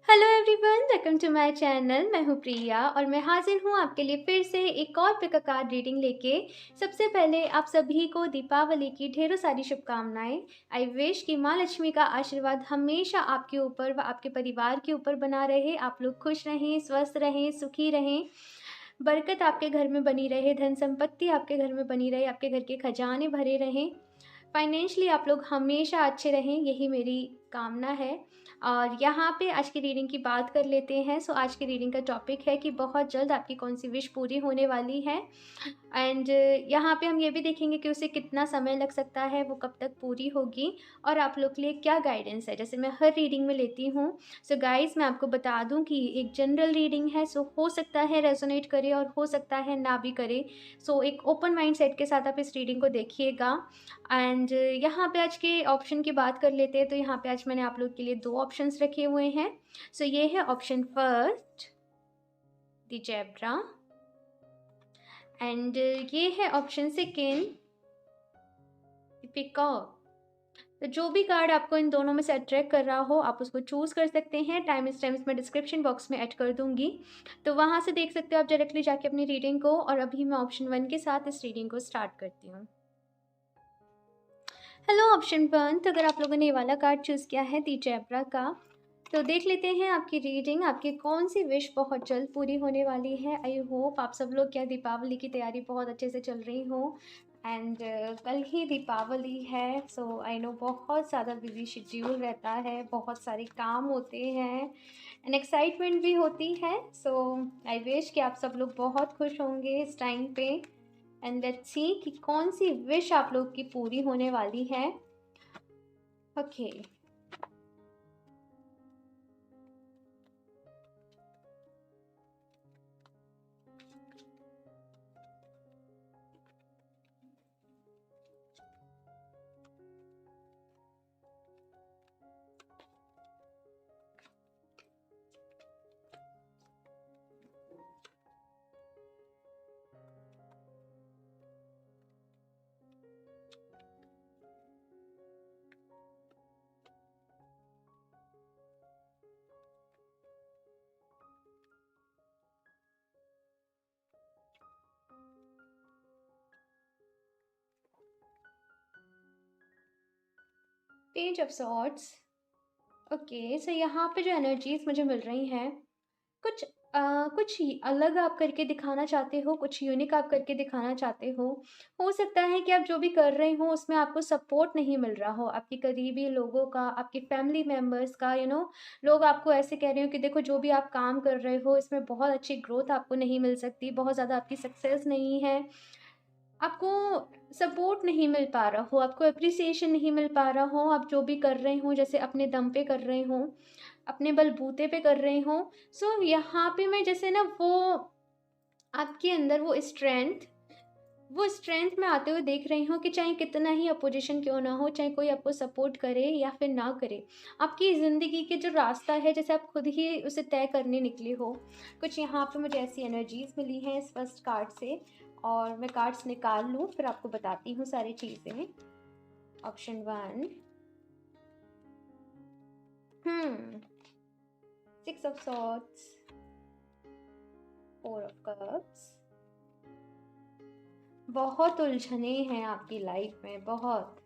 Hello everyone, welcome to my channel. मैं हूँ प्रिया और मैं हाजिर हूँ आपके लिए फिर से एक और पिक अ कार्ड रीडिंग लेके। सबसे पहले आप सभी को दीपावली की ढेरों सारी शुभकामनाएं। आई विश कि माँ लक्ष्मी का आशीर्वाद हमेशा आपके ऊपर व आपके परिवार के ऊपर बना रहे। आप लोग खुश रहें, स्वस्थ रहें, सुखी रहें, बरकत आपके घर में बनी रहे, धन संपत्ति आपके घर में बनी रहे, आपके घर के खजाने भरे रहें, फाइनेंशियली आप लोग हमेशा अच्छे रहें, यही मेरी कामना है। और यहाँ पे आज की रीडिंग की बात कर लेते हैं। सो आज की रीडिंग का टॉपिक है कि बहुत जल्द आपकी कौन सी विश पूरी होने वाली है। एंड यहाँ पे हम ये भी देखेंगे कि उसे कितना समय लग सकता है, वो कब तक पूरी होगी और आप लोग के लिए क्या गाइडेंस है, जैसे मैं हर रीडिंग में लेती हूँ। सो गाइस, मैं आपको बता दूँ कि एक जनरल रीडिंग है, सो हो सकता है रेजोनेट करे और हो सकता है ना भी करे। सो एक ओपन माइंड सेट के साथ आप इस रीडिंग को देखिएगा। एंड यहाँ पे आज के ऑप्शन की बात कर लेते हैं। तो यहाँ पे आज मैंने आप लोग के लिए दो ऑप्शंस रखे हुए हैं। सो ये है option first, the zebra, and ये है ऑप्शन सेकेंड, पीकॉक। तो जो भी कार्ड आपको इन दोनों में से अट्रैक्ट कर रहा हो, आप उसको चूज़ कर सकते हैं। टाइम स्टैम्प्स मैं डिस्क्रिप्शन बॉक्स में ऐड कर दूंगी, तो वहाँ से देख सकते हो आप डायरेक्टली जाके अपनी रीडिंग को। और अभी मैं ऑप्शन 1 के साथ इस रीडिंग को स्टार्ट करती हूँ। हेलो ऑप्शन 1, तो अगर आप लोगों ने ये वाला कार्ड चूज़ किया है दी जेब्रा का, तो देख लेते हैं आपकी रीडिंग, आपकी कौन सी विश बहुत जल्द पूरी होने वाली है। आई होप आप सब लोग क्या दीपावली की तैयारी बहुत अच्छे से चल रही हो। एंड कल ही दीपावली है, सो आई नो बहुत ज़्यादा बिजी शेड्यूल रहता है, बहुत सारे काम होते हैं एंड एक्साइटमेंट भी होती है। सो आई विश कि आप सब लोग बहुत खुश होंगे इस टाइम पे। एंड लेट्स सी कि कौन सी विश आप लोग की पूरी होने वाली है। Okay, page of swords. Okay, so यहाँ पे जो एनर्जीज मुझे मिल रही हैं, कुछ कुछ अलग आप करके दिखाना चाहते हो, कुछ यूनिक आप करके दिखाना चाहते हो। हो सकता है कि आप जो भी कर रहे हो उसमें आपको सपोर्ट नहीं मिल रहा हो, आपके करीबी लोगों का, आपके फैमिली मेम्बर्स का। लोग आपको ऐसे कह रहे हो कि देखो जो भी आप काम कर रहे हो इसमें बहुत अच्छी ग्रोथ आपको नहीं मिल सकती, बहुत ज़्यादा आपकी सक्सेस नहीं है, आपको सपोर्ट नहीं मिल पा रहा हो, आपको एप्रिसिएशन नहीं मिल पा रहा हो। आप जो भी कर रहे हो जैसे अपने दम पे कर रहे हो, अपने बलबूते पे कर रहे हो। सो यहाँ पे मैं जैसे ना वो आपके अंदर वो स्ट्रेंथ में आते हुए देख रही हूँ कि चाहे कितना ही अपोजिशन क्यों ना हो, चाहे कोई आपको सपोर्ट करे या फिर ना करे, आपकी ज़िंदगी के जो रास्ता है जैसे आप खुद ही उसे तय करने निकले हो। कुछ यहाँ पे मुझे ऐसी एनर्जीज मिली हैं इस फर्स्ट कार्ड से, और मैं कार्ड्स निकाल लूँ फिर आपको बताती हूँ सारी चीज़ें। Option 1, 6 of swords, 4 of cups. बहुत उलझने हैं आपकी लाइफ में, बहुत।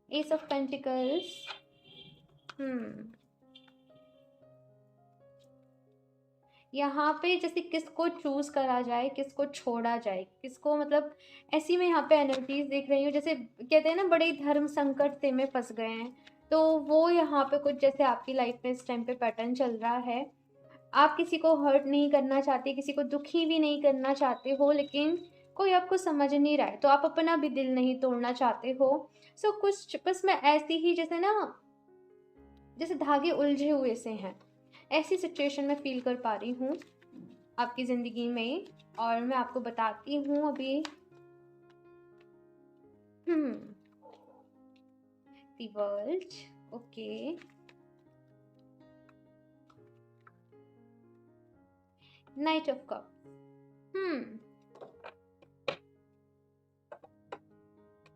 S of pentacles. यहाँ पे जैसे किसको चूज करा जाए, किसको छोड़ा जाए, किसको, मतलब ऐसी मैं यहाँ पे एनर्जीज देख रही हूँ जैसे कहते हैं ना बड़े धर्म संकट से में फंस गए हैं। तो वो यहाँ पे कुछ जैसे आपकी लाइफ में इस टाइम पे पैटर्न चल रहा है। आप किसी को हर्ट नहीं करना चाहते, किसी को दुखी भी नहीं करना चाहते हो, लेकिन कोई आपको समझ नहीं रहा है तो आप अपना भी दिल नहीं तोड़ना चाहते हो। सो कुछ बस मैं ऐसी ही जैसे ना, जैसे धागे उलझे हुए से हैं, ऐसी सिचुएशन में फील कर पा रही हूँ आपकी ज़िंदगी में। और मैं आपको बताती हूँ अभी। The world. Okay, night of cup.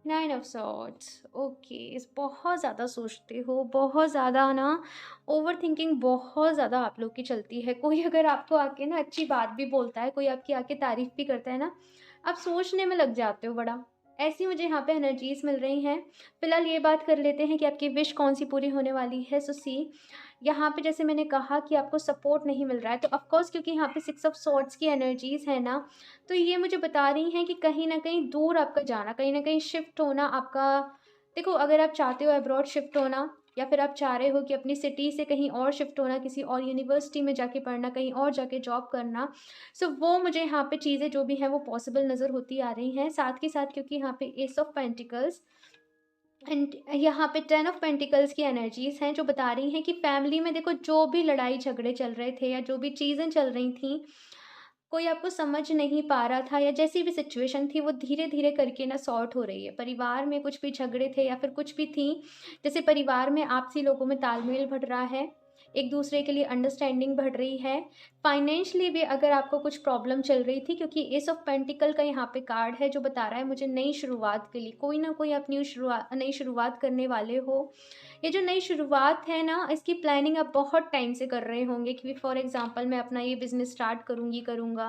Nine of swords, okay. इस बहुत ज़्यादा सोचते हो, बहुत ज़्यादा ना ओवर थिंकिंग बहुत ज़्यादा आप लोग की चलती है। कोई अगर आपको आके ना अच्छी बात भी बोलता है, कोई आपकी आके तारीफ़ भी करता है ना, आप सोचने में लग जाते हो बड़ा। ऐसी मुझे यहाँ पे एनर्जीज़ मिल रही हैं। फिलहाल ये बात कर लेते हैं कि आपकी विश कौन-सी पूरी होने वाली है। सो सी, यहाँ पे जैसे मैंने कहा कि आपको सपोर्ट नहीं मिल रहा है, तो ऑफ़ कोर्स क्योंकि यहाँ पे सिक्स ऑफ सॉर्ड्स की एनर्जीज़ है ना, तो ये मुझे बता रही हैं कि कहीं न कहीं दूर आपका जाना, कहीं न कहीं शिफ्ट होना आपका। देखो, अगर आप चाहते हो अब्रॉड शिफ्ट होना, या फिर आप चाह रहे हो कि अपनी सिटी से कहीं और शिफ्ट होना, किसी और यूनिवर्सिटी में जाके पढ़ना, कहीं और जाके जॉब करना, सो वो मुझे यहाँ पे चीज़ें जो भी हैं वो पॉसिबल नज़र होती आ रही हैं। साथ के साथ क्योंकि यहाँ पे एस ऑफ पेंटिकल्स एंड यहाँ पे टेन ऑफ पेंटिकल्स की एनर्जीज़ हैं, जो बता रही हैं कि फैमिली में देखो जो भी लड़ाई झगड़े चल रहे थे या जो भी चीज़ें चल रही थीं, कोई आपको समझ नहीं पा रहा था, या जैसी भी सिचुएशन थी वो धीरे-धीरे करके ना सॉर्ट हो रही है। परिवार में कुछ भी झगड़े थे या फिर कुछ भी थी, जैसे परिवार में आपसी लोगों में तालमेल बढ़ रहा है, एक-दूसरे के लिए अंडरस्टैंडिंग बढ़ रही है। फाइनेंशियली भी अगर आपको कुछ प्रॉब्लम चल रही थी, क्योंकि एस ऑफ पेंटिकल का यहाँ पे कार्ड है जो बता रहा है मुझे नई शुरुआत के लिए, कोई ना कोई आप नई शुरुआत करने वाले हो। ये जो नई शुरुआत है ना, इसकी प्लानिंग आप बहुत टाइम से कर रहे होंगे कि फॉर एग्ज़ाम्पल मैं अपना ये बिज़नेस स्टार्ट करूँगी, करूँगा,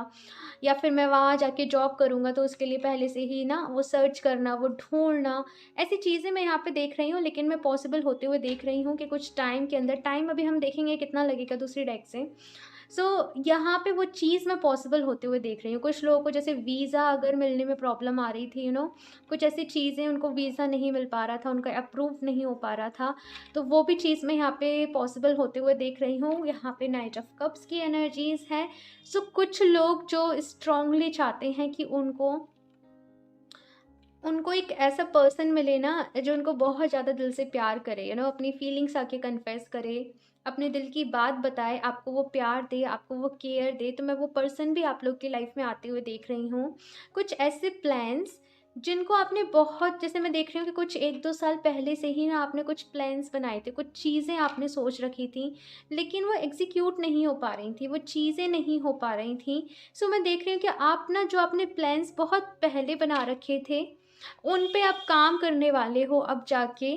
या फिर मैं वहाँ जाके जॉब करूँगा, तो उसके लिए पहले से ही ना वो सर्च करना, वो ढूँढना, ऐसी चीज़ें मैं यहाँ पे देख रही हूँ। लेकिन मैं पॉसिबल होते हुए देख रही हूँ कि कुछ टाइम के अंदर, टाइम अभी हम देखेंगे कितना लगेगा दूसरी डेक से। सो यहाँ पे वो चीज़ मैं पॉसिबल होते हुए देख रही हूँ। कुछ लोगों को जैसे वीज़ा अगर मिलने में प्रॉब्लम आ रही थी, कुछ ऐसी चीज़ें, उनको वीज़ा नहीं मिल पा रहा था, उनका अप्रूव नहीं हो पा रहा था, तो वो भी चीज़ मैं यहाँ पे पॉसिबल होते हुए देख रही हूँ। यहाँ पे नाइट ऑफ कप्स की एनर्जीज़ हैं। सो कुछ लोग जो स्ट्रांगली चाहते हैं कि उनको उनको एक ऐसा पर्सन मिले ना, जो उनको बहुत ज़्यादा दिल से प्यार करे, अपनी फीलिंग्स आके कन्फेस करे, अपने दिल की बात बताए, आपको वो प्यार दे, आपको वो केयर दे, तो मैं वो पर्सन भी आप लोग की लाइफ में आते हुए देख रही हूँ। कुछ ऐसे प्लान्स जिनको आपने बहुत, जैसे मैं देख रही हूँ कि कुछ 1-2 साल पहले से ही ना आपने कुछ प्लान्स बनाए थे, कुछ चीज़ें आपने सोच रखी थी, लेकिन वो एग्ज़ीक्यूट नहीं हो पा रही थी, वो चीज़ें नहीं हो पा रही थी। सो मैं देख रही हूँ कि आप ना जो आपने प्लान्स बहुत पहले बना रखे थे, उन पे आप काम करने वाले हो अब जाके।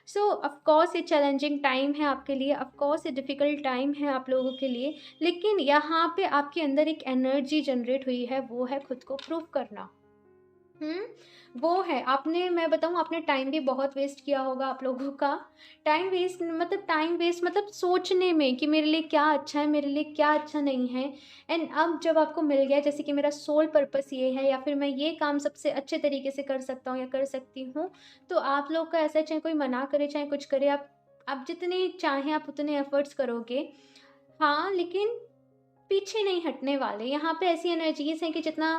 सो ऑफ कोर्स ये चैलेंजिंग टाइम है आपके लिए, ऑफ कोर्स ये डिफ़िकल्ट टाइम है आप लोगों के लिए, लेकिन यहाँ पे आपके अंदर एक एनर्जी जनरेट हुई है, वो है खुद को प्रूव करना। हुँ, वो है। आपने, मैं बताऊँ, आपने टाइम भी बहुत वेस्ट किया होगा आप लोगों का। टाइम वेस्ट मतलब सोचने में कि मेरे लिए क्या अच्छा है, मेरे लिए क्या अच्छा नहीं है। एंड अब जब आपको मिल गया जैसे कि मेरा सोल पर्पस ये है, या फिर मैं ये काम सबसे अच्छे तरीके से कर सकता हूँ या कर सकती हूँ, तो आप लोग का ऐसा है, चाहे कोई मना करे, चाहे कुछ करे, आप जितने चाहें आप उतने एफर्ट्स करोगे। हाँ, लेकिन पीछे नहीं हटने वाले। यहाँ पे ऐसी एनर्जीज़ हैं कि जितना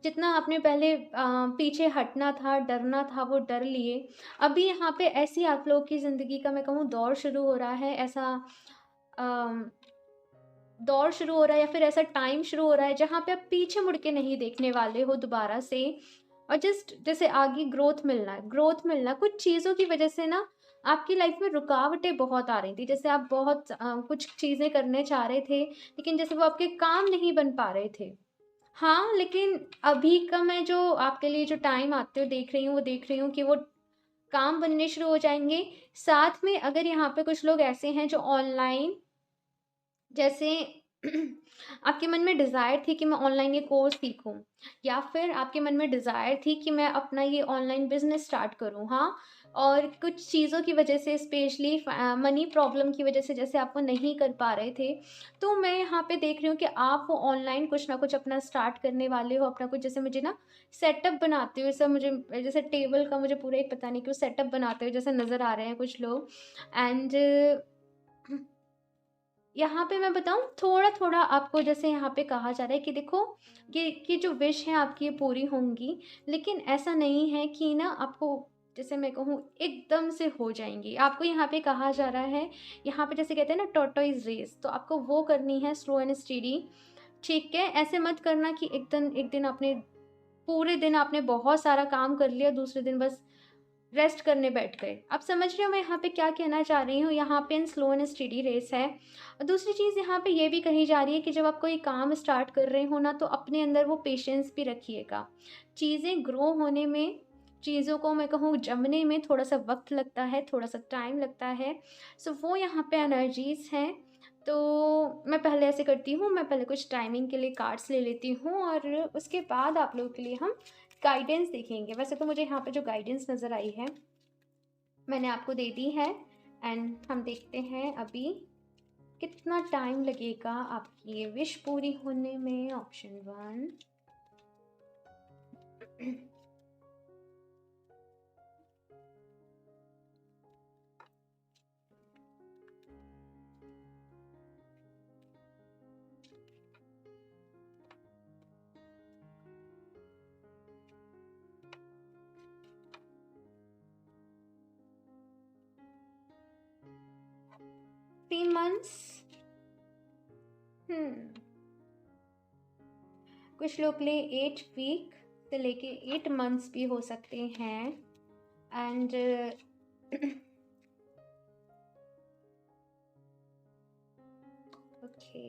जितना आपने पहले पीछे हटना था, डरना था, वो डर लिए। अभी यहाँ पे ऐसी आप लोगों की ज़िंदगी का मैं कहूँ दौर शुरू हो रहा है, ऐसा अम, दौर शुरू हो रहा है, या फिर ऐसा टाइम शुरू हो रहा है जहाँ पे आप पीछे मुड़ के नहीं देखने वाले हो दोबारा से, और जस्ट जैसे आगे ग्रोथ मिलना। कुछ चीज़ों की वजह से ना आपकी लाइफ में रुकावटें बहुत आ रही थी। जैसे आप बहुत कुछ चीज़ें करने चाह रहे थे, लेकिन जैसे वो आपके काम नहीं बन पा रहे थे। हाँ, लेकिन अभी का मैं जो आपके लिए जो टाइम आते हुए देख रही हूँ, वो देख रही हूँ कि वो काम बनने शुरू हो जाएँगे। साथ में अगर यहाँ पे कुछ लोग ऐसे हैं जो ऑनलाइन, जैसे आपके मन में डिज़ायर थी कि मैं ऑनलाइन ये कोर्स सीखूँ, या फिर आपके मन में डिज़ायर थी कि मैं अपना ये ऑनलाइन बिज़नेस स्टार्ट करूँ, हाँ? और कुछ चीज़ों की वजह से, स्पेशली मनी प्रॉब्लम की वजह से, जैसे आप वो नहीं कर पा रहे थे, तो मैं यहाँ पे देख रही हूँ कि आप वो ऑनलाइन कुछ ना कुछ अपना स्टार्ट करने वाले हो, अपना कुछ, जैसे मुझे ना सेटअप बनाते हुए, सब मुझे जैसे टेबल का मुझे पूरा एक पता नहीं क्यों सेटअप बनाते हुए जैसे नज़र आ रहे हैं कुछ लोग। एंड यहाँ पे मैं बताऊँ, थोड़ा-थोड़ा आपको जैसे यहाँ पे कहा जा रहा है कि देखो, ये जो विश है आपकी ये पूरी होंगी, लेकिन ऐसा नहीं है कि ना आपको, जैसे मैं कहूँ, एकदम से हो जाएँगी। आपको यहाँ पे कहा जा रहा है, यहाँ पे जैसे कहते हैं ना टॉर्टोइज़ रेस, तो आपको वो करनी है स्लो एंड स्टेडी, ठीक है? ऐसे मत करना कि एक दिन आपने, पूरे दिन आपने बहुत सारा काम कर लिया, दूसरे दिन बस रेस्ट करने बैठ गए। आप समझ रहे हो मैं यहाँ पे क्या कहना चाह रही हूँ? यहाँ पे स्लो एंड स्टेडी रेस है। और दूसरी चीज़ यहाँ पे ये भी कही जा रही है कि जब आप कोई काम स्टार्ट कर रहे हो ना, तो अपने अंदर वो पेशेंस भी रखिएगा। चीज़ें ग्रो होने में चीज़ों को मैं कहूँ जमने में थोड़ा-सा वक़्त लगता है, थोड़ा-सा टाइम लगता है। सो वो यहाँ पे एनर्जीज़ हैं। तो मैं पहले ऐसे करती हूँ, मैं पहले कुछ टाइमिंग के लिए कार्ड्स ले लेती हूँ और उसके बाद आप लोगों के लिए हम गाइडेंस देखेंगे। वैसे तो मुझे यहाँ पे जो गाइडेंस नज़र आई है, मैंने आपको दे दी है एंड हम देखते हैं अभी कितना टाइम लगेगा आपकी ये विश पूरी होने में। Option 1 3 months. कुछ लोग के लिए 8 वीक से लेके 8 मंथ्स भी हो सकते हैं एंड ओके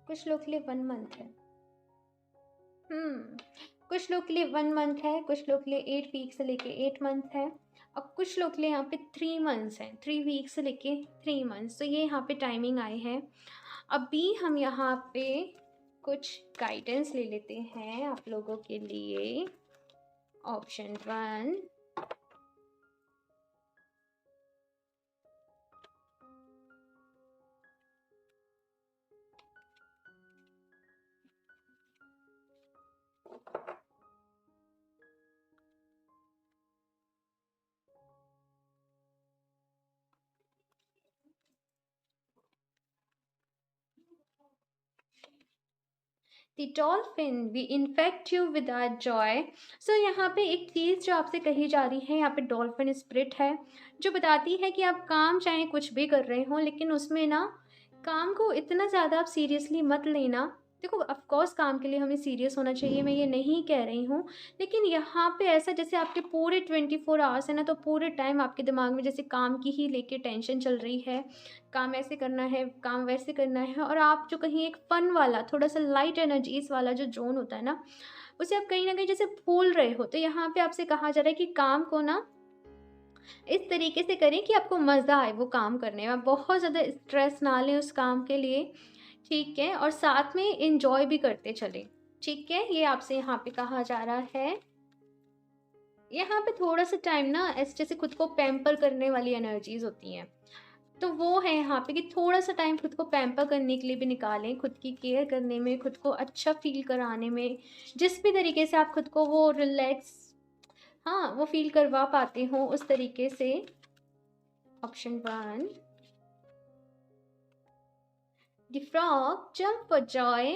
कुछ लोग के लिए 1 मंथ है। कुछ लोग के लिए 1 मंथ है, कुछ लोग के लिए 8 वीक से लेके 8 मंथ है और कुछ लोग के लिए यहाँ पे 3 मंथ्स हैं, 3 वीक से लेके 3 मंथ्स। तो ये यहाँ पे टाइमिंग आए हैं। अभी हम यहाँ पे कुछ गाइडेंस ले लेते हैं आप लोगों के लिए। Option 1 the dolphin we infect you with our joy. So यहाँ पे एक चीज़ जो आपसे कही जा रही है, यहाँ पे डॉल्फिन स्पिरिट है जो बताती है कि आप काम चाहे कुछ भी कर रहे हो लेकिन उसमें ना काम को इतना ज़्यादा आप सीरियसली मत लेना। देखो ऑफ कोर्स काम के लिए हमें सीरियस होना चाहिए, मैं ये नहीं कह रही हूँ, लेकिन यहाँ पे ऐसा जैसे आपके पूरे 24 आवर्स है ना, तो पूरे टाइम आपके दिमाग में जैसे काम की ही लेके टेंशन चल रही है, काम ऐसे करना है, काम वैसे करना है, और आप जो कहीं एक फ़न वाला थोड़ा-सा लाइट एनर्जीज़ वाला जो ज़ोन होता है ना, उसे आप कहीं न कहीं जैसे भूल रहे हो। तो यहाँ पे आपसे कहा जा रहा है कि काम को ना इस तरीके से करें कि आपको मज़ा आए वो काम करने में। आप बहुत ज़्यादा स्ट्रेस ना लें उस काम के लिए, ठीक है? और साथ में एन्जॉय भी करते चलें, ठीक है? ये आपसे यहाँ पे कहा जा रहा है। यहाँ पे थोड़ा-सा टाइम ना ऐसे जैसे खुद को पैम्पर करने वाली एनर्जीज़ होती हैं। तो वो है यहाँ पे कि थोड़ा-सा टाइम खुद को पैम्पर करने के लिए भी निकालें, खुद की केयर करने में, खुद को अच्छा फ़ील कराने में, जिस भी तरीके से आप खुद को वो रिलैक्स, हाँ, वो फ़ील करवा पाते हो उस तरीके से। Option 1 the frog jump for Joy.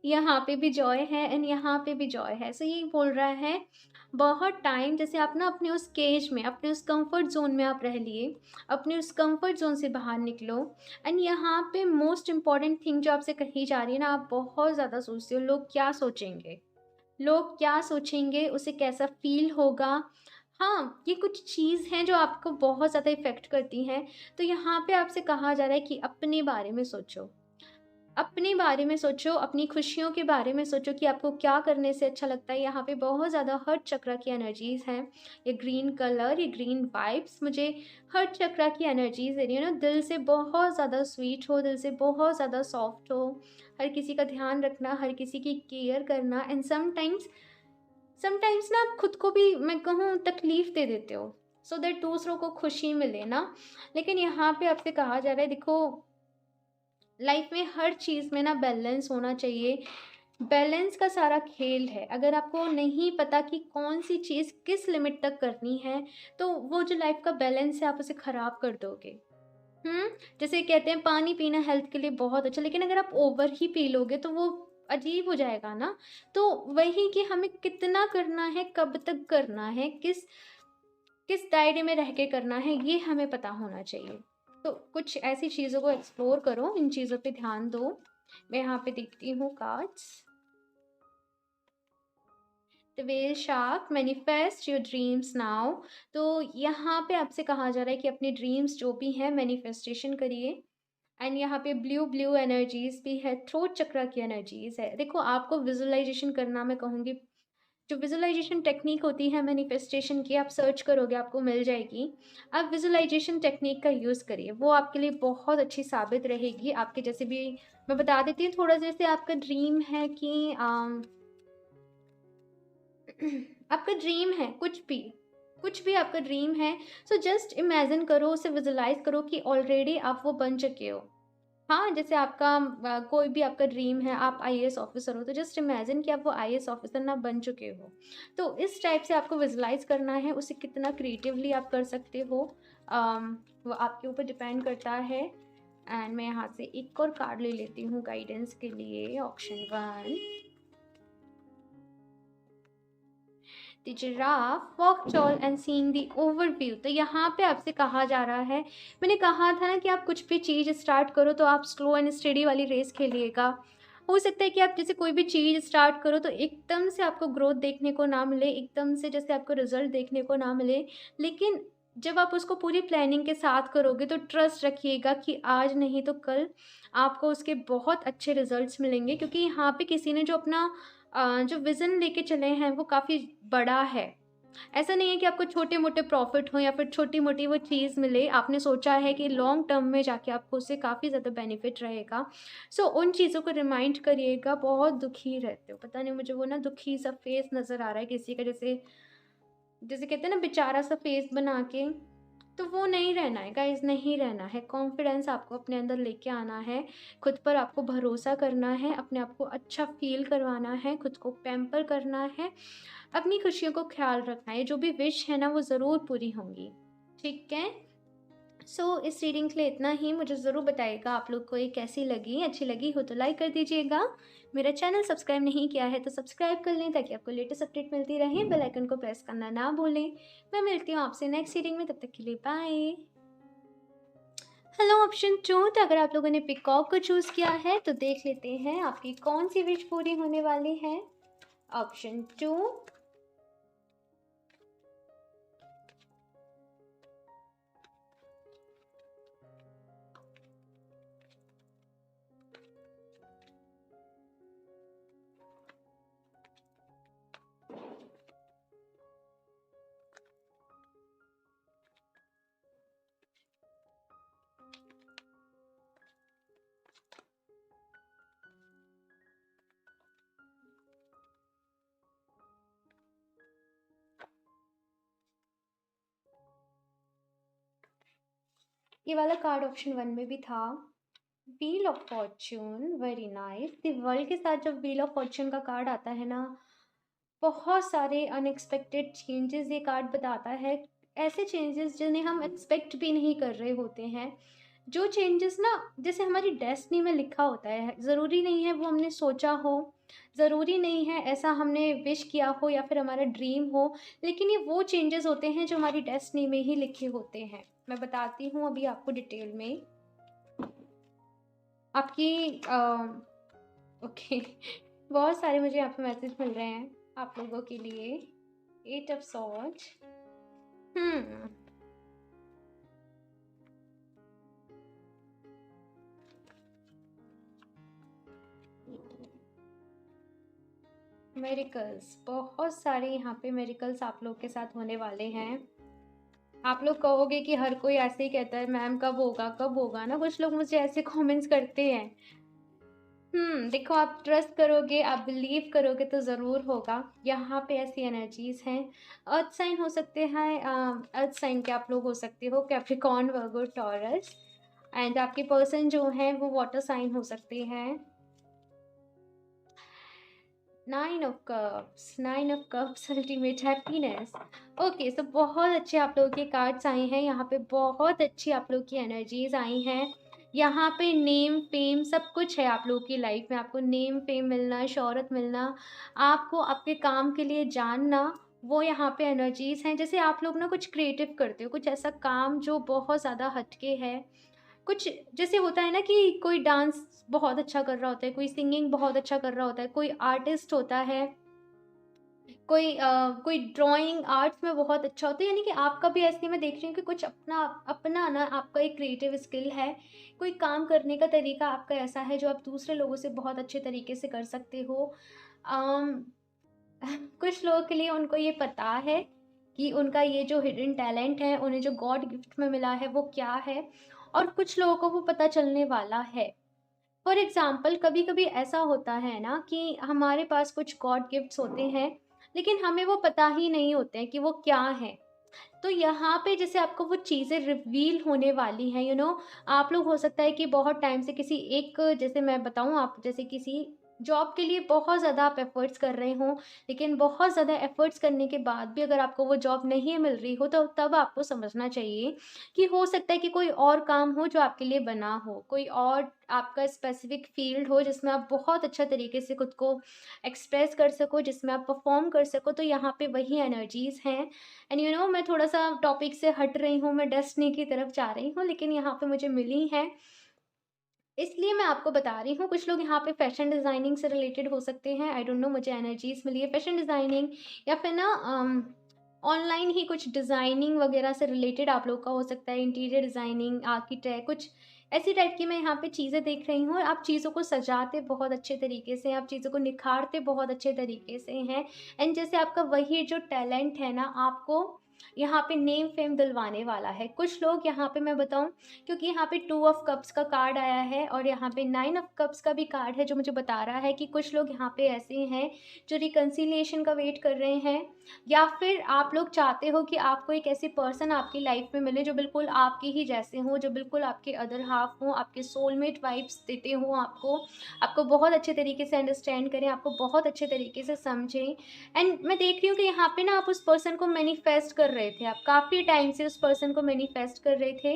यहाँ पे भी जॉय है एंड यहाँ पे भी जॉय है। सो ये बोल रहा है बहुत टाइम जैसे आप ना अपने उस केज में, अपने उस कंफर्ट जोन में आप रह लिए, अपने उस कंफर्ट जोन से बाहर निकलो। एंड यहाँ पे मोस्ट इम्पॉर्टेंट थिंग जो आपसे कही जा रही है ना, आप बहुत ज़्यादा सोचते हो लोग क्या सोचेंगे, लोग क्या सोचेंगे, उसे कैसा फ़ील होगा। हाँ, ये कुछ चीज़ हैं जो आपको बहुत ज़्यादा इफ़ेक्ट करती हैं। तो यहाँ पे आपसे कहा जा रहा है कि अपने बारे में सोचो। अपने बारे में सोचो, अपनी खुशियों के बारे में सोचो कि आपको क्या करने से अच्छा लगता है। यहाँ पे बहुत ज़्यादा हर्ट चक्र की एनर्जीज़ हैं। ये ग्रीन कलर, ये ग्रीन वाइब्स मुझे हर्ट चक्र की एनर्जीज़ दे रही है ना। दिल से बहुत ज़्यादा स्वीट हो, दिल से बहुत ज़्यादा सॉफ्ट हो, हर किसी का ध्यान रखना, हर किसी की केयर करना एंड समटाइम्स समटाइम्स ना आप खुद को भी मैं कहूँ तकलीफ़ दे देते हो सो दैट दूसरों को खुशी मिले ना। लेकिन यहाँ पे आपसे कहा जा रहा है देखो लाइफ में हर चीज़ में ना बैलेंस होना चाहिए। बैलेंस का सारा खेल है। अगर आपको नहीं पता कि कौन सी चीज़ किस लिमिट तक करनी है, तो वो जो लाइफ का बैलेंस है आप उसे ख़राब कर दोगे। हुँ, जैसे कहते हैं पानी पीना हेल्थ के लिए बहुत अच्छा, लेकिन अगर आप ओवर ही पी लोगे तो वो अजीब हो जाएगा ना। तो वही कि हमें कितना करना है, कब तक करना है, किस किस दायरे में रह के करना है, ये हमें पता होना चाहिए। तो कुछ ऐसी चीज़ों को एक्सप्लोर करो, इन चीज़ों पे ध्यान दो। मैं यहाँ पे देखती हूँ cards. The whale shark manifest your dreams now. तो यहाँ पे आपसे कहा जा रहा है कि अपने ड्रीम्स जो भी हैं मैनिफेस्टेशन करिए एंड यहाँ पे ब्लू ब्लू एनर्जीज भी है, थ्रोट चक्रा की एनर्जीज है। देखो आपको विजुअलाइजेशन करना मैं कहूँगी, जो विजुअलाइजेशन टेक्निक होती है मैनिफेस्टेशन की, आप सर्च करोगे आपको मिल जाएगी। आप विजुअलाइजेशन टेक्निक का यूज़ करिए, वो आपके लिए बहुत अच्छी साबित रहेगी। आपके जैसे भी मैं बता देती हूँ थोड़ा, जैसे आपका ड्रीम है कि आपका ड्रीम है कुछ भी आपका ड्रीम है, सो जस्ट इमेजिन करो, उसे विजुलाइज करो कि ऑलरेडी आप वो बन चुके हो। हाँ, जैसे आपका कोई भी आपका ड्रीम है, आप आईएएस ऑफिसर हो, तो जस्ट इमेजिन कि आप वो आईएएस ऑफिसर ना बन चुके हो। तो इस टाइप से आपको विजुलाइज करना है, उसे कितना क्रिएटिवली आप कर सकते हो वो आपके ऊपर डिपेंड करता है। एंड मैं यहाँ से एक और कार्ड ले लेती हूँ गाइडेंस के लिए, option 1, the giraffe walk tall and seeing the overview. तो यहाँ पे आपसे कहा जा रहा है, मैंने कहा था ना कि आप कुछ भी चीज़ स्टार्ट करो तो आप स्लो एंड स्टेडी वाली रेस खेलिएगा। हो सकता है कि आप जैसे कोई भी चीज़ स्टार्ट करो तो एकदम से आपको ग्रोथ देखने को ना मिले, एकदम से जैसे आपको रिजल्ट देखने को ना मिले, लेकिन जब आप उसको पूरी प्लानिंग के साथ करोगे तो ट्रस्ट रखिएगा कि आज नहीं तो कल आपको उसके बहुत अच्छे रिजल्ट्स मिलेंगे। क्योंकि यहाँ पे किसी ने जो अपना जो विज़न लेके चले हैं वो काफ़ी बड़ा है। ऐसा नहीं है कि आपको छोटे-मोटे प्रॉफ़िट हो या फिर छोटी-मोटी वो चीज़ मिले। आपने सोचा है कि लॉन्ग टर्म में जाके आपको उससे काफ़ी ज़्यादा बेनिफिट रहेगा। सो उन चीज़ों को रिमाइंड करिएगा। बहुत दुखी रहते हो, पता नहीं मुझे वो ना दुखी सा फेस नज़र आ रहा है किसी का, जैसे जैसे कहते हैं ना बेचारा सा फेस बना के, तो वो नहीं रहना है गाइज़, नहीं रहना है। कॉन्फिडेंस आपको अपने अंदर लेके आना है, खुद पर आपको भरोसा करना है, अपने आप को अच्छा फ़ील करवाना है, खुद को पैम्पर करना है, अपनी खुशियों को ख़्याल रखना है। जो भी विश है ना वो ज़रूर पूरी होंगी, ठीक है? इस रीडिंग के लिए इतना ही। मुझे ज़रूर बताइएगा आप लोग को ये कैसी लगी। अच्छी लगी हो तो लाइक कर दीजिएगा। मेरा चैनल सब्सक्राइब नहीं किया है तो सब्सक्राइब कर लें ताकि आपको लेटेस्ट अपडेट मिलती रहे। बेल आइकन को प्रेस करना ना भूलें। मैं मिलती हूँ आपसे नेक्स्ट रीडिंग में, तब तक के लिए बाय। हेलो ऑप्शन 2, तो अगर आप लोगों ने पिकॉक को चूज़ किया है तो देख लेते हैं आपकी कौन सी विश पूरी होने वाली है। ऑप्शन 2, ये वाला कार्ड ऑप्शन 1 में भी था। Wheel of Fortune, very nice. The world के साथ जब व्हील ऑफ फॉर्च्यून का कार्ड आता है ना, बहुत सारे अनएक्सपेक्टेड चेंजेस ये कार्ड बताता है। ऐसे चेंजेस जिन्हें हम एक्सपेक्ट भी नहीं कर रहे होते हैं। जो चेंजेस ना जैसे हमारी डेस्टिनी में लिखा होता है, ज़रूरी नहीं है वो हमने सोचा हो, ज़रूरी नहीं है ऐसा हमने विश किया हो या फिर हमारा ड्रीम हो, लेकिन ये वो चेंजेस होते हैं जो हमारी डेस्टिनी में ही लिखे होते हैं। मैं बताती हूँ अभी आपको डिटेल में। आपकी ओके बहुत सारे मुझे यहाँ पे मैसेज मिल रहे हैं आप लोगों के लिए। 8 ऑफ सॉर्ड्स, हम्म, मेरिकल्स, बहुत सारे यहाँ पे मेरिकल्स आप लोग के साथ होने वाले हैं। आप लोग कहोगे कि हर कोई ऐसे ही कहता है मैम कब होगा ना, कुछ लोग मुझे ऐसे कमेंट्स करते हैं। देखो आप ट्रस्ट करोगे, आप बिलीव करोगे तो ज़रूर होगा। यहाँ पे ऐसी एनर्जीज हैं। अर्थ साइन हो सकते हैं, अर्थ साइन के आप लोग हो सकते हो, कैप्रिकॉर्न, वर्गो, टॉरस। एंड आपके पर्सन जो हैं वो वाटर साइन हो सकते हैं। 9 of cups, ultimate happiness. Okay, so बहुत अच्छे आप लोगों के कार्ड्स आए हैं यहाँ पे, बहुत अच्छी आप लोग की एनर्जीज आई हैं। यहाँ पे नेम फेम सब कुछ है आप लोगों की लाइफ में। आपको नेम फेम मिलना, शोहरत मिलना, आपको आपके काम के लिए जानना, वो यहाँ पे एनर्जीज हैं। जैसे आप लोग ना कुछ क्रिएटिव करते हो, कुछ ऐसा काम जो बहुत ज़्यादा हटके है। कुछ जैसे होता है ना कि कोई डांस बहुत अच्छा कर रहा होता है, कोई सिंगिंग बहुत अच्छा कर रहा होता है, कोई आर्टिस्ट होता है, कोई ड्राइंग आर्ट्स में बहुत अच्छा होता है, यानी कि आपका भी ऐसे ही मैं देख रही हूँ कि कुछ अपना अपना ना आपका एक क्रिएटिव स्किल है, कोई काम करने का तरीका आपका ऐसा है जो आप दूसरे लोगों से बहुत अच्छे तरीके से कर सकते हो। अम, कुछ लोगों के लिए उनको ये पता है कि उनका ये जो हिडन टैलेंट है, उन्हें जो गॉड गिफ्ट में मिला है वो क्या है, और कुछ लोगों को वो पता चलने वाला है। फॉर एग्ज़ाम्पल कभी-कभी ऐसा होता है ना कि हमारे पास कुछ गॉड गिफ्ट्स होते हैं, लेकिन हमें वो पता ही नहीं होते हैं कि वो क्या हैं। तो यहाँ पे जैसे आपको वो चीज़ें रिवील होने वाली हैं, आप लोग हो सकता है कि बहुत टाइम से किसी एक, जैसे मैं बताऊँ, आप जैसे किसी जॉब के लिए बहुत ज़्यादा आप एफ़र्ट्स कर रहे हों, लेकिन बहुत ज़्यादा एफ़र्ट्स करने के बाद भी अगर आपको वो जॉब नहीं मिल रही हो, तो तब आपको समझना चाहिए कि हो सकता है कि कोई और काम हो जो आपके लिए बना हो, कोई और आपका स्पेसिफ़िक फ़ील्ड हो जिसमें आप बहुत अच्छा तरीके से खुद को एक्सप्रेस कर सको, जिसमें आप परफ़ॉर्म कर सको, तो यहाँ पे वही एनर्जीज़ हैं। एंड मैं थोड़ा-सा टॉपिक से हट रही हूँ, मैं डेस्टिनी की तरफ जा रही हूँ, लेकिन यहाँ पे मुझे मिली हैं, इसलिए मैं आपको बता रही हूँ। कुछ लोग यहाँ पे फैशन डिज़ाइनिंग से रिलेटेड हो सकते हैं, आई डोंट नो, मुझे एनर्जीज़ मिली है फैशन डिज़ाइनिंग, या फिर ना ऑनलाइन ही कुछ डिज़ाइनिंग वगैरह से रिलेटेड आप लोग का हो सकता है, इंटीरियर डिज़ाइनिंग, आर्किटेक्ट, कुछ ऐसी टाइप की मैं यहाँ पे चीज़ें देख रही हूँ। आप चीज़ों को सजाते बहुत अच्छे तरीके से, आप चीज़ों को निखारते बहुत अच्छे तरीके से हैं, एंड जैसे आपका वही जो टैलेंट है ना, आपको यहाँ पे नेम फेम दिलवाने वाला है। कुछ लोग यहाँ पे मैं बताऊँ, क्योंकि यहाँ पे 2 ऑफ कप्स का कार्ड आया है और यहाँ पे 9 ऑफ कप्स का भी कार्ड है, जो मुझे बता रहा है कि कुछ लोग यहाँ पे ऐसे हैं जो रिकंसिलिएशन का वेट कर रहे हैं, या फिर आप लोग चाहते हो कि आपको एक ऐसी पर्सन आपकी लाइफ में मिले जो बिल्कुल आपके ही जैसे हों, जो बिल्कुल आपके अदर हाफ हों, आपके सोलमेट वाइब्स देते हों आपको, आपको बहुत अच्छे तरीके से अंडरस्टैंड करें, आपको बहुत अच्छे तरीके से समझें। एंड मैं देख रही हूँ कि यहाँ पे ना आप उस पर्सन को मैनिफेस्ट कर रहे थे, आप काफ़ी टाइम से उस पर्सन को मैनिफेस्ट कर रहे थे,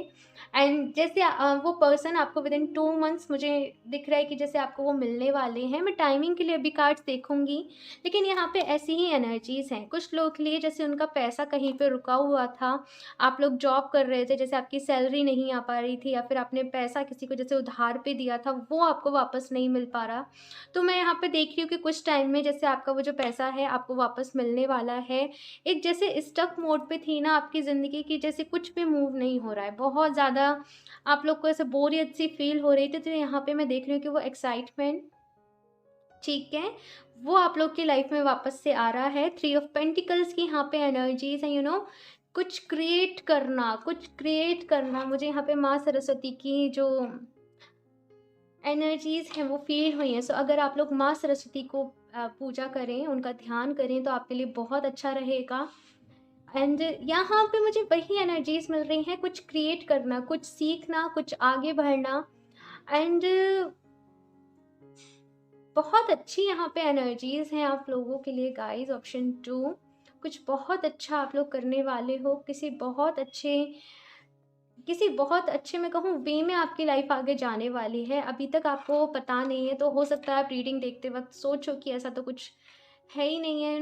एंड जैसे वो पर्सन आपको विदिन 2 मंथ्स मुझे दिख रहा है कि जैसे आपको वो मिलने वाले हैं। मैं टाइमिंग के लिए अभी कार्ड्स देखूंगी, लेकिन यहाँ पे ऐसी ही एनर्जीज हैं। कुछ लोग के लिए जैसे उनका पैसा कहीं पे रुका हुआ था, आप लोग जॉब कर रहे थे, जैसे आपकी सैलरी नहीं आ पा रही थी, या फिर आपने पैसा किसी को जैसे उधार पे दिया था, वो आपको वापस नहीं मिल पा रहा। तो मैं यहाँ पे देख रही हूँ कि कुछ टाइम में जैसे आपका वो जो पैसा है आपको वापस मिलने वाला है। एक जैसे स्टक मोड पे थी ना आपकी ज़िंदगी की, जैसे कुछ भी मूव नहीं हो रहा है, बहुत ज़्यादा आप लोग को ऐसे बोरियत सी फील हो रही थी, तो यहाँ पे मैं देख रही हूँ कि वो एक्साइटमेंट, ठीक है, वो आप लोग की लाइफ में वापस से आ रहा है। 3 ऑफ पेंटिकल्स की यहाँ पे एनर्जीज़ हैं, कुछ क्रिएट करना मुझे यहाँ पे माँ सरस्वती की जो एनर्जीज़ हैं वो फ़ील हुई हैं। सो अगर आप लोग माँ सरस्वती को पूजा करें, उनका ध्यान करें, तो आपके लिए बहुत अच्छा रहेगा। एंड यहाँ पे मुझे वही एनर्जीज़ मिल रही हैं, कुछ क्रिएट करना, कुछ सीखना, कुछ आगे बढ़ना, एंड बहुत अच्छी यहाँ पे एनर्जीज़ हैं आप लोगों के लिए गाइज़। ऑप्शन 2, कुछ बहुत अच्छा आप लोग करने वाले हो, किसी बहुत अच्छे मैं कहूँ वे में आपकी लाइफ आगे जाने वाली है। अभी तक आपको पता नहीं है, तो हो सकता है आप रीडिंग देखते वक़्त सोचो कि ऐसा तो कुछ है ही नहीं है,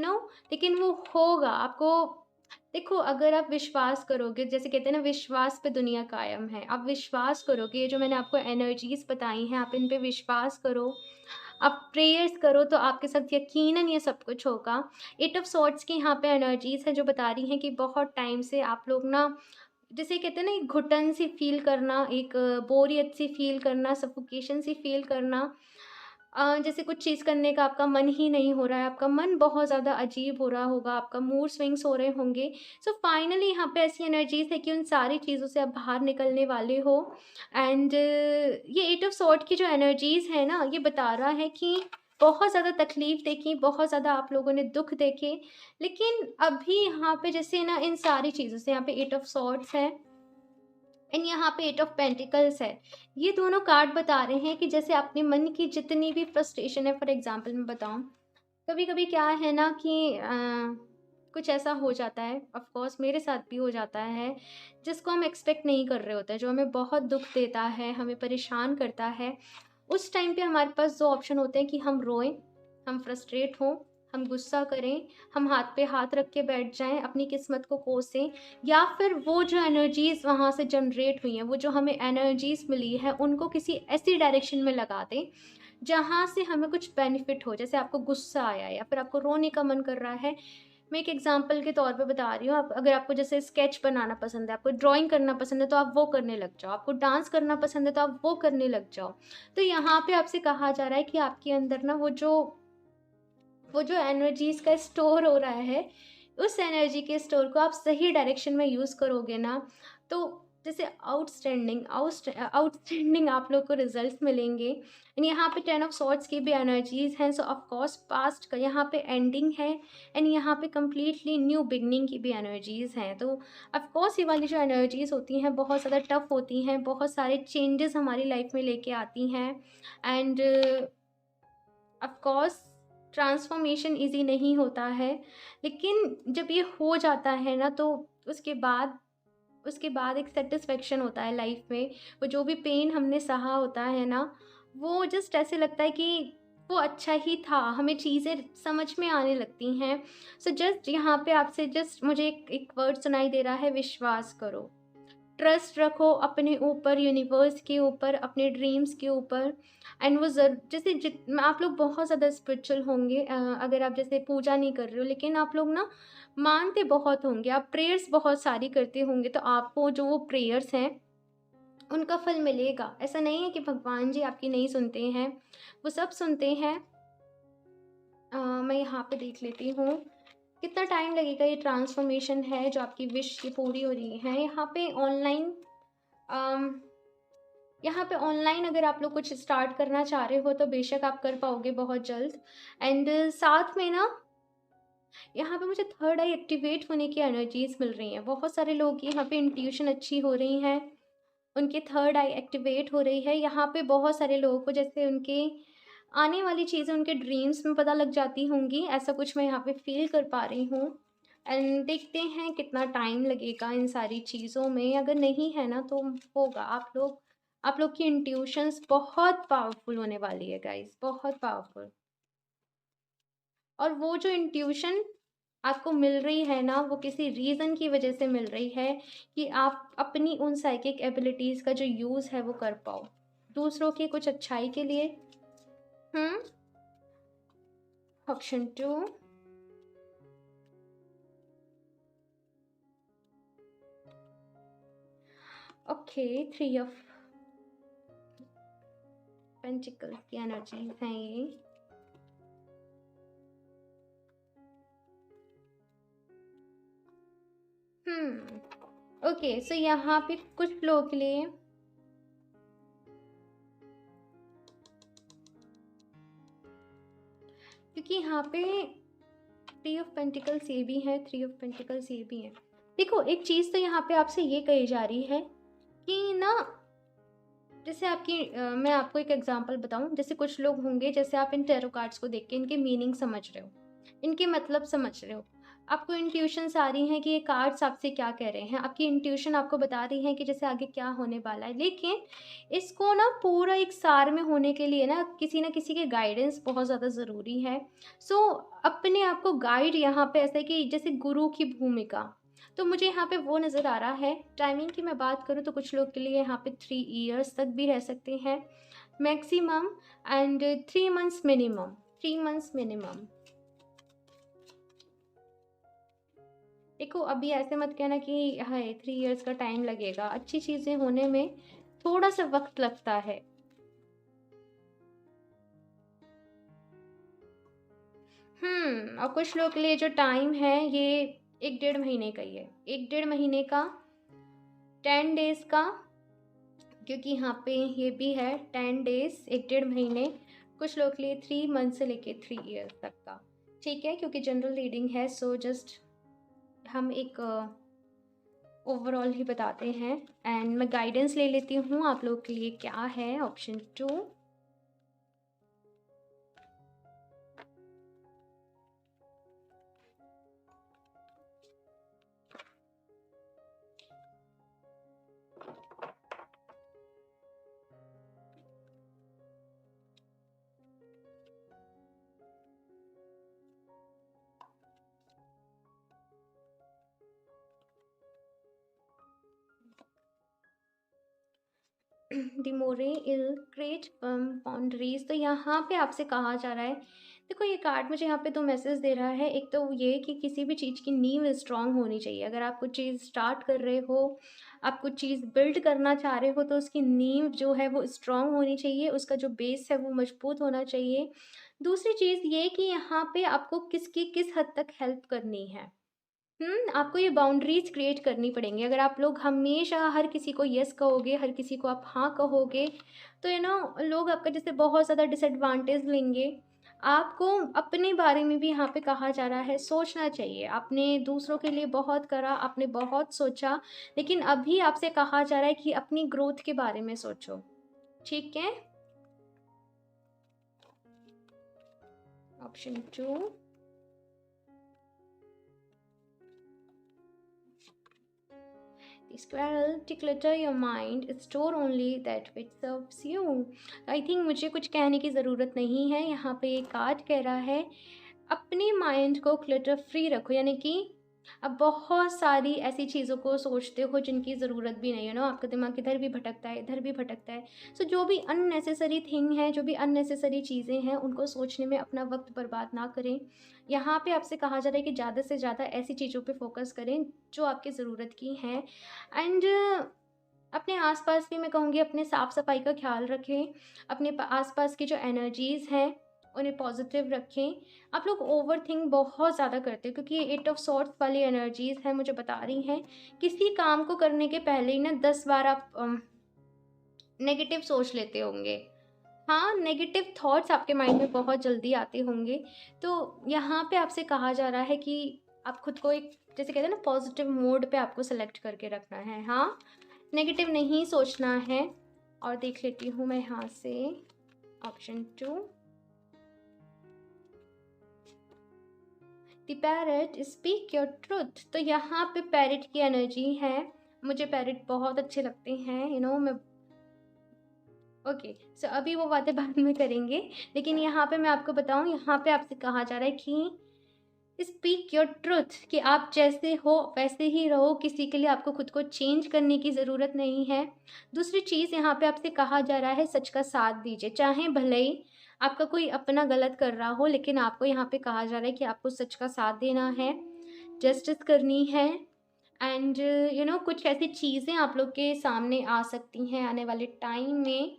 लेकिन वो होगा आपको। देखो, अगर आप विश्वास करोगे, जैसे कहते हैं ना, विश्वास पे दुनिया कायम है। आप विश्वास करोगे, ये जो मैंने आपको एनर्जीज़ बताई हैं, आप इन पे विश्वास करो, आप प्रेयर्स करो, तो आपके साथ यकीनन ये सब कुछ होगा। 8 ऑफ सॉर्ड्स की यहाँ पे एनर्जीज़ हैं जो बता रही हैं कि बहुत टाइम से आप लोग ना, जिसे कहते हैं ना, एक घुटन सी फ़ील करना, एक बोरियत सी फ़ील करना, सफोकेशन सी फ़ील करना, जैसे कुछ चीज़ करने का आपका मन ही नहीं हो रहा है, आपका मन बहुत ज़्यादा अजीब हो रहा होगा, आपका मूड स्विंग्स हो रहे होंगे। सो फाइनली यहाँ पे ऐसी एनर्जीज़ है कि उन सारी चीज़ों से आप बाहर निकलने वाले हो। एंड ये 8 ऑफ सॉर्ड की जो एनर्जीज़ है ना, ये बता रहा है कि बहुत ज़्यादा तकलीफ़ देखी, बहुत ज़्यादा आप लोगों ने दुःख देखे, लेकिन अभी यहाँ पे जैसे ना इन सारी चीज़ों से, यहाँ पे 8 ऑफ सॉर्ड्स है एंड यहाँ पे 8 ऑफ पेंटिकल्स है। ये दोनों कार्ड बता रहे हैं कि जैसे अपने मन की जितनी भी फ्रस्ट्रेशन है, फॉर एग्ज़ाम्पल मैं बताऊँ, कभी-कभी क्या है ना कि कुछ ऐसा हो जाता है, ऑफ़ कोर्स मेरे साथ भी हो जाता है, जिसको हम एक्सपेक्ट नहीं कर रहे होते हैं, जो हमें बहुत दुःख देता है, हमें परेशान करता है। उस टाइम पे हमारे पास 2 ऑप्शन होते हैं कि हम रोएँ, हम फ्रस्ट्रेट हों, हम गुस्सा करें, हम हाथ पे हाथ रख के बैठ जाएँ, अपनी किस्मत को कोसें, या फिर वो जो एनर्जीज़ वहाँ से जनरेट हुई हैं, वो जो हमें एनर्जीज़ मिली है, उनको किसी ऐसी डायरेक्शन में लगा दें, जहाँ से हमें कुछ बेनिफिट हो। जैसे आपको गुस्सा आया या फिर आपको रोने का मन कर रहा है, मैं एक एग्ज़ाम्पल के तौर पे बता रही हूँ, आप अगर आपको जैसे स्केच बनाना पसंद है, आपको ड्राइंग करना पसंद है, तो आप वो करने लग जाओ, आपको डांस करना पसंद है, तो आप वो करने लग जाओ। तो यहाँ पे आपसे कहा जा रहा है कि आपके अंदर ना वो जो एनर्जीज़ का स्टोर हो रहा है, उस एनर्जी के स्टोर को आप सही डायरेक्शन में यूज़ करोगे ना, तो जैसे आउटस्टैंडिंग आप लोग को रिज़ल्ट्स मिलेंगे। एंड यहाँ पे 10 ऑफ सॉर्ड्स की भी एनर्जीज़ हैं, सो ऑफ कोर्स पास्ट का यहाँ पे एंडिंग है, एंड यहाँ पे कंप्लीटली न्यू बिगिनिंग की भी एनर्जीज़ हैं। तो ऑफ कोर्स ये वाली जो एनर्जीज़ होती हैं, बहुत ज़्यादा टफ होती हैं, बहुत सारे चेंजेस हमारी लाइफ में लेके आती हैं, end of course transformation easy नहीं होता है, लेकिन जब ये हो जाता है ना, तो उसके बाद उसके बाद एक सैटिस्फैक्शन होता है लाइफ में। वो जो भी पेन हमने सहा होता है ना, वो जस्ट ऐसे लगता है कि वो अच्छा ही था, हमें चीज़ें समझ में आने लगती हैं। सो जस्ट यहाँ पे आपसे जस्ट मुझे एक वर्ड सुनाई दे रहा है, विश्वास करो। ट्रस्ट रखो अपने ऊपर, यूनिवर्स के ऊपर, अपने ड्रीम्स के ऊपर, एंड वो जैसे आप लोग बहुत ज़्यादा स्पिरिचुअल होंगे, अगर आप जैसे पूजा नहीं कर रहे हो, लेकिन आप लोग ना मानते बहुत होंगे, आप प्रेयर्स बहुत सारी करते होंगे, तो आपको जो वो प्रेयर्स हैं उनका फल मिलेगा। ऐसा नहीं है कि भगवान जी आपकी नहीं सुनते हैं, वो सब सुनते हैं। मैं यहाँ पे देख लेती हूँ कितना टाइम लगेगा, ये ट्रांसफॉर्मेशन है जो आपकी विश की पूरी हो रही है। अम, यहाँ पे ऑनलाइन अगर आप लोग कुछ स्टार्ट करना चाह रहे हो, तो बेशक आप कर पाओगे बहुत जल्द। एंड साथ में ना यहाँ पे मुझे थर्ड आई एक्टिवेट होने की एनर्जीज मिल रही हैं। बहुत सारे लोग की यहाँ पे इंट्यूशन अच्छी हो रही हैं, उनकी थर्ड आई एक्टिवेट हो रही है। यहाँ पे बहुत सारे लोगों को जैसे उनके आने वाली चीज़ें उनके ड्रीम्स में पता लग जाती होंगी, ऐसा कुछ मैं यहाँ पे फील कर पा रही हूँ। एंड देखते हैं कितना टाइम लगेगा इन सारी चीज़ों में, अगर नहीं है ना तो होगा। आप लोग की इंट्यूशंस बहुत पावरफुल होने वाली है गाइस, बहुत पावरफुल। और वो जो इंट्यूशन आपको मिल रही है ना, वो किसी रीज़न की वजह से मिल रही है कि आप अपनी उन साइकिक एबिलिटीज़ का जो यूज़ है वो कर पाओ दूसरों की कुछ अच्छाई के लिए। हम्म ऑप्शन 2। ओके, 3 ऑफ पेंटिकल्स की एनर्जीज हैं ये। ओके, सो यहाँ पे कुछ लोगों के लिए क्योंकि यहाँ पे 3 ऑफ पेंटिकल्स ये भी है, 3 ऑफ पेंटिकल्स ये भी है। देखो, एक चीज़ तो यहाँ पे आपसे ये कही जा रही है कि ना, जैसे मैं आपको एक एग्जांपल बताऊं। जैसे कुछ लोग होंगे, जैसे आप इन टैरो कार्ड्स को देख के इनके मीनिंग समझ रहे हो, इनके मतलब समझ रहे हो, आपको इंट्यूशंस आ रही हैं कि ये कार्ड्स आपसे क्या कह रहे हैं, आपकी इंट्यूशन आपको बता रही है कि जैसे आगे क्या होने वाला है। लेकिन इसको ना पूरा एक सार में होने के लिए ना किसी के गाइडेंस बहुत ज़्यादा ज़रूरी है। सो अपने आप को गाइड यहाँ पे ऐसा है कि जैसे गुरु की भूमिका, तो मुझे यहाँ पे वो नज़र आ रहा है। टाइमिंग की मैं बात करूँ तो कुछ लोग के लिए यहाँ पे 3 इयर्स तक भी रह सकते हैं maximum, and 3 months minimum, 3 months minimum. देखो, अभी ऐसे मत कहना कि हाय 3 इयर्स का टाइम लगेगा, अच्छी चीज़ें होने में थोड़ा सा वक्त लगता है। और कुछ लोग के लिए जो टाइम है ये 1 डेढ़ महीने का ही है, 1 डेढ़ महीने का, 10 डेज का, क्योंकि यहाँ पे ये भी है 10 डेज, 1 डेढ़ महीने। कुछ लोग के लिए 3 मंथ से लेके 3 इयर्स तक का। ठीक है, क्योंकि जनरल रीडिंग है, सो जस्ट हम एक ओवरऑल ही बताते हैं। एंड मैं गाइडेंस ले लेती हूँ आप लोग के लिए क्या है। ऑप्शन 2। डिमोरे इल क्रिएट बाउंड्रीज। तो यहाँ पे आपसे कहा जा रहा है, देखो ये कार्ड मुझे यहाँ पे दो मैसेज दे रहा है। एक तो ये कि किसी भी चीज़ की नींव स्ट्रांग होनी चाहिए। अगर आप कुछ चीज़ स्टार्ट कर रहे हो, आप कुछ चीज़ बिल्ड करना चाह रहे हो, तो उसकी नींव जो है वो स्ट्रांग होनी चाहिए, उसका जो बेस है वो मजबूत होना चाहिए। दूसरी चीज़ ये कि यहाँ पे आपको किसकी किस हद तक हेल्प करनी है। आपको ये बाउंड्रीज़ क्रिएट करनी पड़ेंगी। अगर आप लोग हमेशा हर किसी को येस कहोगे, हर किसी को आप हाँ कहोगे, तो लोग आपका जैसे बहुत ज़्यादा डिसएडवांटेज लेंगे। आपको अपने बारे में भी यहाँ पे कहा जा रहा है, सोचना चाहिए। आपने दूसरों के लिए बहुत करा, आपने बहुत सोचा, लेकिन अभी आपसे कहा जा रहा है कि अपनी ग्रोथ के बारे में सोचो, ठीक है? Option 2। The squirrel declutter your mind, store only that which serves you. I think मुझे कुछ कहने की ज़रूरत नहीं है। यहाँ पे एक कार्ड कह रहा है अपने माइंड को क्लटर फ्री रखो, यानी कि अब बहुत सारी ऐसी चीज़ों को सोचते हो जिनकी ज़रूरत भी नहीं है। आपका दिमाग इधर भी भटकता है, इधर भी भटकता है। सो जो भी अननेसेसरी थिंग है, जो भी अननेसेसरी चीज़ें हैं, उनको सोचने में अपना वक्त बर्बाद ना करें। यहाँ पे आपसे कहा जा रहा है कि ज़्यादा से ज़्यादा ऐसी चीज़ों पे फोकस करें जो आपकी ज़रूरत की हैं। एंड अपने आसपास भी मैं कहूँगी अपने साफ़ सफाई का ख्याल रखें। अपने आसपास की जो एनर्जीज़ हैं उन्हें पॉजिटिव रखें। आप लोग ओवरथिंक बहुत ज़्यादा करते हो, क्योंकि ये 8 ऑफ सॉर्ड्स वाली एनर्जीज़ हैं, मुझे बता रही हैं किसी काम को करने के पहले ही ना 10 बार आप नेगेटिव सोच लेते होंगे। हाँ, नेगेटिव थॉट्स आपके माइंड में बहुत जल्दी आते होंगे। तो यहाँ पे आपसे कहा जा रहा है कि आप खुद को एक, जैसे कहते हैं ना, पॉजिटिव मोड पे आपको सेलेक्ट करके रखना है। हाँ, नेगेटिव नहीं सोचना है। और देख लेती हूँ मैं यहाँ से option 2। The parrot speak your truth. तो यहाँ पे पैरट की एनर्जी है। मुझे पैरट बहुत अच्छे लगते हैं, मैं ओके। सो अभी वो बातें बाद में करेंगे, लेकिन यहाँ पे मैं आपको बताऊँ, यहाँ पे आपसे कहा जा रहा है कि स्पीक योर ट्रुथ, कि आप जैसे हो वैसे ही रहो। किसी के लिए आपको खुद को चेंज करने की ज़रूरत नहीं है। दूसरी चीज़ यहाँ पे आपसे कहा जा रहा है सच का साथ दीजिए। चाहे भले ही आपका कोई अपना गलत कर रहा हो, लेकिन आपको यहाँ पे कहा जा रहा है कि आपको सच का साथ देना है, जस्टिस करनी है। एंड कुछ ऐसी चीज़ें आप लोग के सामने आ सकती हैं आने वाले टाइम में।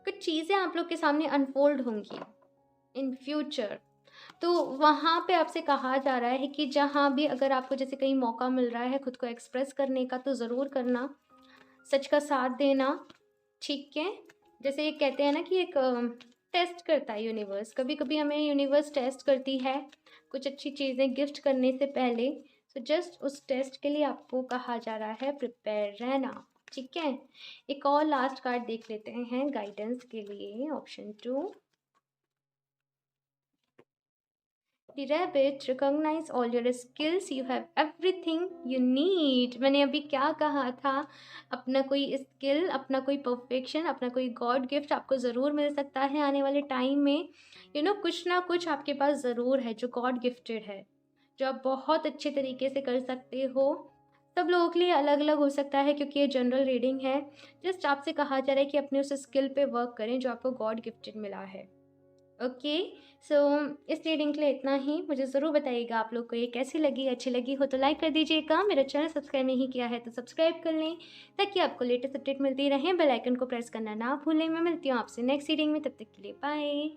कुछ चीज़ें आप लोग के सामने अनफोल्ड होंगी इन फ्यूचर। तो वहाँ पे आपसे कहा जा रहा है कि जहाँ भी अगर आपको जैसे कहीं मौका मिल रहा है खुद को एक्सप्रेस करने का, तो ज़रूर करना, सच का साथ देना, ठीक है? जैसे ये कहते हैं ना कि एक टेस्ट करता है यूनिवर्स। कभी कभी हमें यूनिवर्स टेस्ट करती है कुछ अच्छी चीज़ें गिफ्ट करने से पहले। सो जस्ट उस टेस्ट के लिए आपको कहा जा रहा है प्रिपेयर रहना, ठीक है? एक और लास्ट कार्ड देख लेते हैं गाइडेंस के लिए, option 2। The rabbit recognize all your skills, you have everything you need। मैंने अभी क्या कहा था, अपना कोई स्किल, अपना कोई परफेक्शन, अपना कोई गॉड गिफ्ट आपको ज़रूर मिल सकता है आने वाले टाइम में। कुछ ना कुछ आपके पास ज़रूर है जो गॉड गिफ्टेड है, जो आप बहुत अच्छे तरीके से कर सकते हो। सब लोगों के लिए अलग अलग हो सकता है, क्योंकि ये जनरल रीडिंग है। जस्ट आपसे कहा जा रहा है कि अपने उस स्किल पे वर्क करें जो आपको गॉड गिफ्टेड मिला है। ओके। सो इस रीडिंग के लिए इतना ही। मुझे ज़रूर बताइएगा आप लोग को ये कैसी लगी। अच्छी लगी हो तो लाइक कर दीजिएगा। मेरा चैनल सब्सक्राइब नहीं किया है तो सब्सक्राइब कर लें, ताकि आपको लेटेस्ट अपडेट मिलती रहे। बेल आइकन को प्रेस करना ना भूलें। मैं मिलती हूँ आपसे नेक्स्ट रीडिंग में, तब तक के लिए बाय।